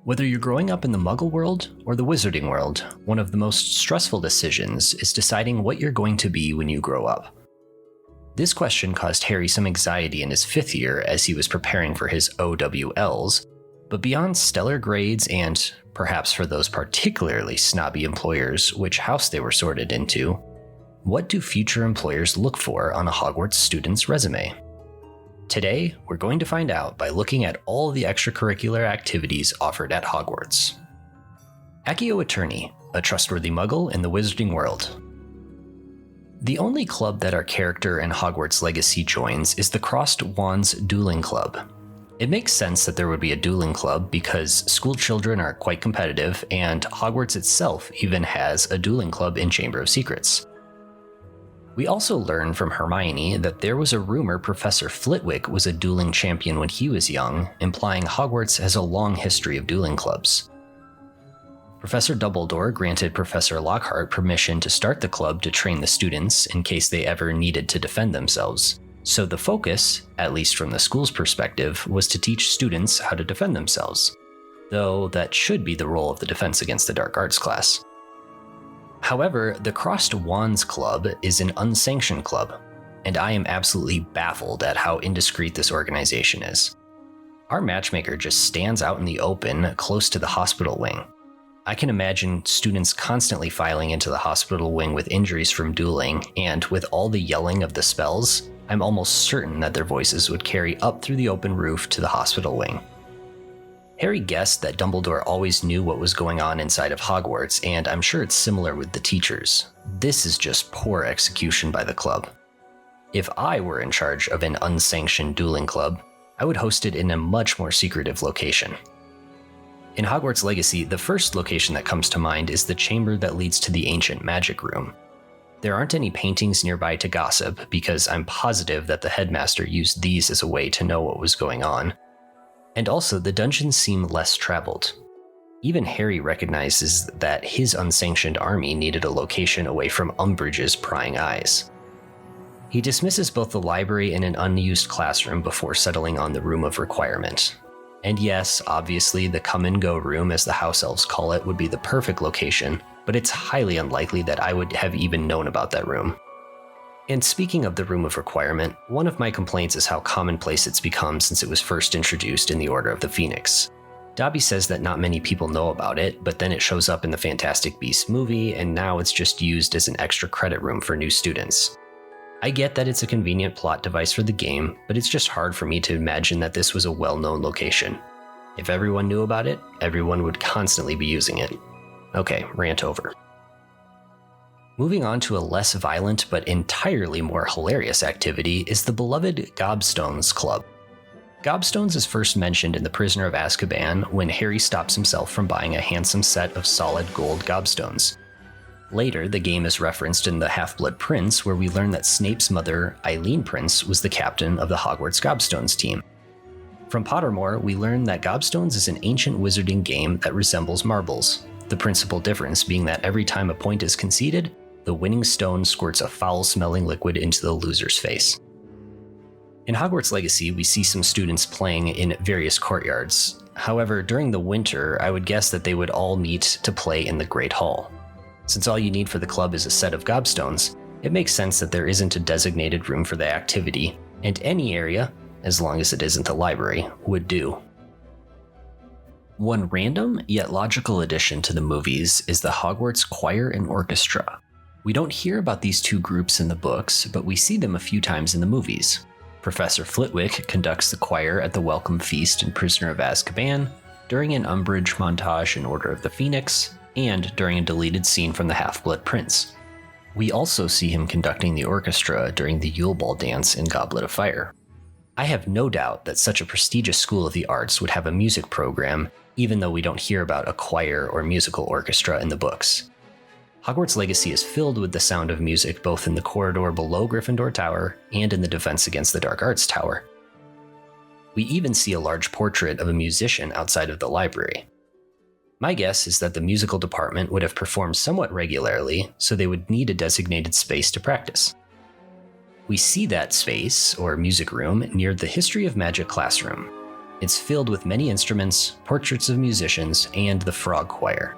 Whether you're growing up in the muggle world or the wizarding world, one of the most stressful decisions is deciding what you're going to be when you grow up. This question caused Harry some anxiety in his 5th year as he was preparing for his O.W.L.s, but beyond stellar grades and, perhaps for those particularly snobby employers, which house they were sorted into, what do future employers look for on a Hogwarts student's resume? Today, we're going to find out by looking at all the extracurricular activities offered at Hogwarts. Accio Attorney, a trustworthy muggle in the wizarding world. The only club that our character in Hogwarts Legacy joins is the Crossed Wands Dueling Club. It makes sense that there would be a dueling club because school children are quite competitive, and Hogwarts itself even has a dueling club in Chamber of Secrets. We also learn from Hermione that there was a rumor Professor Flitwick was a dueling champion when he was young, implying Hogwarts has a long history of dueling clubs. Professor Dumbledore granted Professor Lockhart permission to start the club to train the students in case they ever needed to defend themselves. So the focus, at least from the school's perspective, was to teach students how to defend themselves, though that should be the role of the Defense Against the Dark Arts class. However, the Crossed Wands Club is an unsanctioned club, and I am absolutely baffled at how indiscreet this organization is. Our matchmaker just stands out in the open, close to the hospital wing. I can imagine students constantly filing into the hospital wing with injuries from dueling, and with all the yelling of the spells, I'm almost certain that their voices would carry up through the open roof to the hospital wing. Harry guessed that Dumbledore always knew what was going on inside of Hogwarts, and I'm sure it's similar with the teachers. This is just poor execution by the club. If I were in charge of an unsanctioned dueling club, I would host it in a much more secretive location. In Hogwarts Legacy, the first location that comes to mind is the chamber that leads to the ancient magic room. There aren't any paintings nearby to gossip, because I'm positive that the headmaster used these as a way to know what was going on. And also, the dungeons seem less traveled. Even Harry recognizes that his unsanctioned army needed a location away from Umbridge's prying eyes. He dismisses both the library and an unused classroom before settling on the Room of Requirement. And yes, obviously, the come-and-go room, as the house elves call it, would be the perfect location, but it's highly unlikely that I would have even known about that room. And speaking of the Room of Requirement, one of my complaints is how commonplace it's become since it was first introduced in the Order of the Phoenix. Dobby says that not many people know about it, but then it shows up in the Fantastic Beasts movie, and now it's just used as an extra credit room for new students. I get that it's a convenient plot device for the game, but it's just hard for me to imagine that this was a well-known location. If everyone knew about it, everyone would constantly be using it. Okay, rant over. Moving on to a less violent but entirely more hilarious activity is the beloved Gobstones Club. Gobstones is first mentioned in The Prisoner of Azkaban when Harry stops himself from buying a handsome set of solid gold gobstones. Later, the game is referenced in The Half-Blood Prince, where we learn that Snape's mother, Eileen Prince, was the captain of the Hogwarts Gobstones team. From Pottermore, we learn that Gobstones is an ancient wizarding game that resembles marbles, the principal difference being that every time a point is conceded, the winning stone squirts a foul-smelling liquid into the loser's face. In Hogwarts Legacy, we see some students playing in various courtyards. However, during the winter, I would guess that they would all meet to play in the Great Hall. Since all you need for the club is a set of gobstones, it makes sense that there isn't a designated room for the activity, and any area, as long as it isn't the library, would do. One random yet logical addition to the movies is the Hogwarts Choir and Orchestra. We don't hear about these two groups in the books, but we see them a few times in the movies. Professor Flitwick conducts the choir at the Welcome Feast in Prisoner of Azkaban, during an Umbridge montage in Order of the Phoenix, and during a deleted scene from The Half-Blood Prince. We also see him conducting the orchestra during the Yule Ball dance in Goblet of Fire. I have no doubt that such a prestigious school of the arts would have a music program, even though we don't hear about a choir or musical orchestra in the books. Hogwarts Legacy is filled with the sound of music both in the corridor below Gryffindor Tower and in the Defense Against the Dark Arts Tower. We even see a large portrait of a musician outside of the library. My guess is that the musical department would have performed somewhat regularly, so they would need a designated space to practice. We see that space, or music room, near the History of Magic classroom. It's filled with many instruments, portraits of musicians, and the frog choir.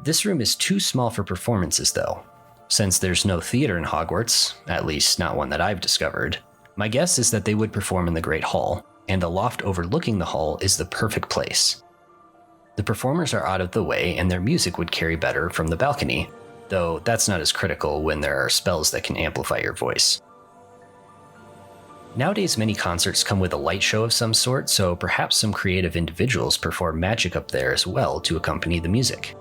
This room is too small for performances, though. Since there's no theater in Hogwarts, at least not one that I've discovered, my guess is that they would perform in the Great Hall, and the loft overlooking the hall is the perfect place. The performers are out of the way, and their music would carry better from the balcony, though that's not as critical when there are spells that can amplify your voice. Nowadays, many concerts come with a light show of some sort, so perhaps some creative individuals perform magic up there as well to accompany the music.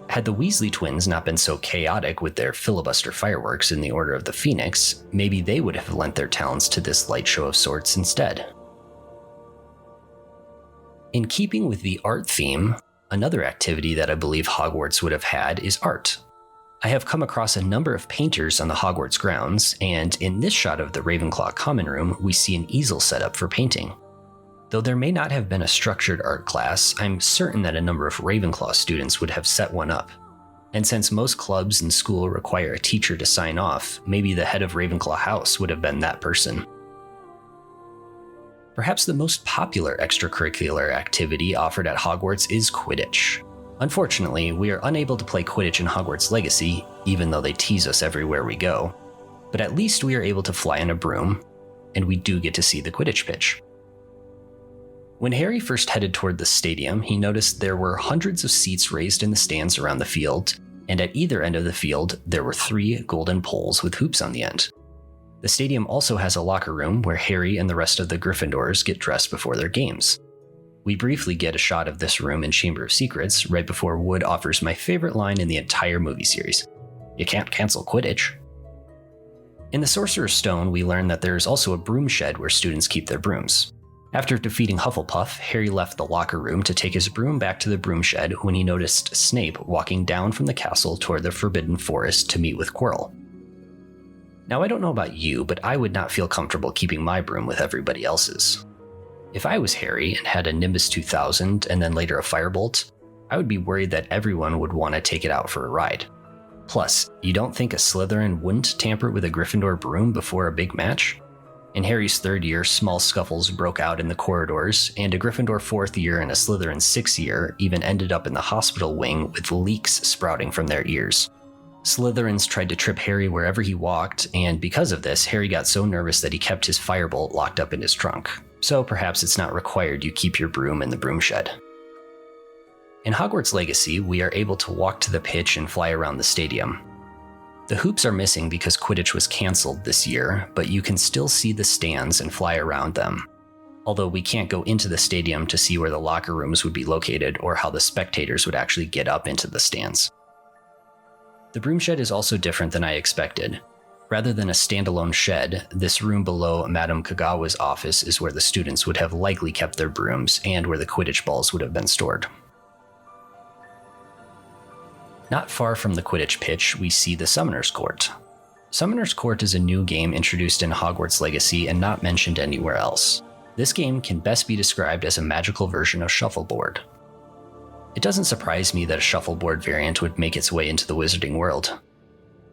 Had the Weasley twins not been so chaotic with their filibuster fireworks in the Order of the Phoenix, maybe they would have lent their talents to this light show of sorts instead. In keeping with the art theme, another activity that I believe Hogwarts would have had is art. I have come across a number of painters on the Hogwarts grounds, and in this shot of the Ravenclaw common room, we see an easel set up for painting. Though there may not have been a structured art class, I'm certain that a number of Ravenclaw students would have set one up. And since most clubs in school require a teacher to sign off, maybe the head of Ravenclaw House would have been that person. Perhaps the most popular extracurricular activity offered at Hogwarts is Quidditch. Unfortunately, we are unable to play Quidditch in Hogwarts Legacy, even though they tease us everywhere we go. But at least we are able to fly on a broom, and we do get to see the Quidditch pitch. When Harry first headed toward the stadium, he noticed there were hundreds of seats raised in the stands around the field, and at either end of the field, there were 3 golden poles with hoops on the end. The stadium also has a locker room where Harry and the rest of the Gryffindors get dressed before their games. We briefly get a shot of this room in Chamber of Secrets right before Wood offers my favorite line in the entire movie series: "You can't cancel Quidditch." In the Sorcerer's Stone, we learn that there is also a broom shed where students keep their brooms. After defeating Hufflepuff, Harry left the locker room to take his broom back to the broom shed when he noticed Snape walking down from the castle toward the Forbidden Forest to meet with Quirrell. Now, I don't know about you, but I would not feel comfortable keeping my broom with everybody else's. If I was Harry and had a Nimbus 2000 and then later a Firebolt, I would be worried that everyone would want to take it out for a ride. Plus, you don't think a Slytherin wouldn't tamper with a Gryffindor broom before a big match? In Harry's 3rd year, small scuffles broke out in the corridors, and a Gryffindor 4th year and a Slytherin 6th year even ended up in the hospital wing with leaks sprouting from their ears. Slytherins tried to trip Harry wherever he walked, and because of this, Harry got so nervous that he kept his Firebolt locked up in his trunk. So perhaps it's not required you keep your broom in the broom shed. In Hogwarts Legacy, we are able to walk to the pitch and fly around the stadium. The hoops are missing because Quidditch was cancelled this year, but you can still see the stands and fly around them. Although we can't go into the stadium to see where the locker rooms would be located or how the spectators would actually get up into the stands. The broom shed is also different than I expected. Rather than a standalone shed, this room below Madame Kagawa's office is where the students would have likely kept their brooms and where the Quidditch balls would have been stored. Not far from the Quidditch pitch, we see the Summoner's Court. Summoner's Court is a new game introduced in Hogwarts Legacy and not mentioned anywhere else. This game can best be described as a magical version of shuffleboard. It doesn't surprise me that a shuffleboard variant would make its way into the wizarding world.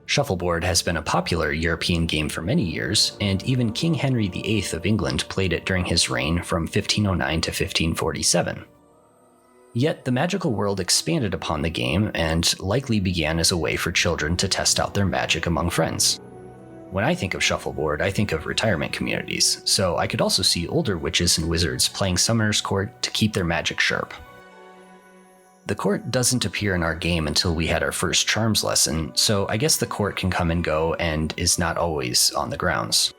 Shuffleboard has been a popular European game for many years, and even King Henry VIII of England played it during his reign from 1509 to 1547. Yet the magical world expanded upon the game and likely began as a way for children to test out their magic among friends. When I think of shuffleboard, I think of retirement communities, so I could also see older witches and wizards playing Summoner's Court to keep their magic sharp. The court doesn't appear in our game until we had our first charms lesson, so I guess the court can come and go and is not always on the grounds.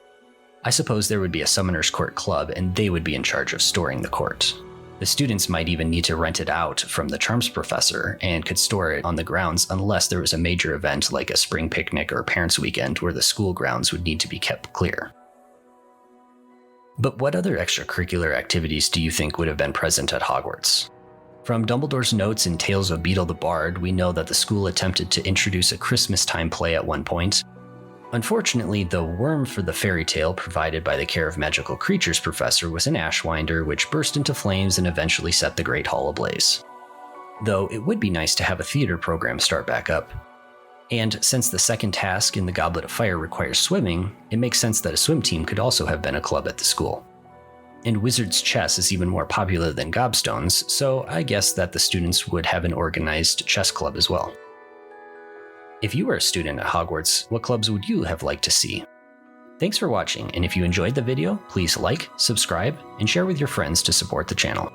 I suppose there would be a Summoner's Court club and they would be in charge of storing the court. The students might even need to rent it out from the charms professor and could store it on the grounds unless there was a major event like a spring picnic or parents' weekend where the school grounds would need to be kept clear. But what other extracurricular activities do you think would have been present at Hogwarts? From Dumbledore's notes in Tales of Beedle the Bard, we know that the school attempted to introduce a Christmas-time play at one point. Unfortunately, the worm for the fairy tale provided by the Care of Magical Creatures professor was an ashwinder which burst into flames and eventually set the Great Hall ablaze. Though it would be nice to have a theater program start back up. And since the second task in the Goblet of Fire requires swimming, it makes sense that a swim team could also have been a club at the school. And Wizards chess is even more popular than Gobstones, so I guess that the students would have an organized chess club as well. If you were a student at Hogwarts, what clubs would you have liked to see? Thanks for watching, and if you enjoyed the video, please like, subscribe, and share with your friends to support the channel.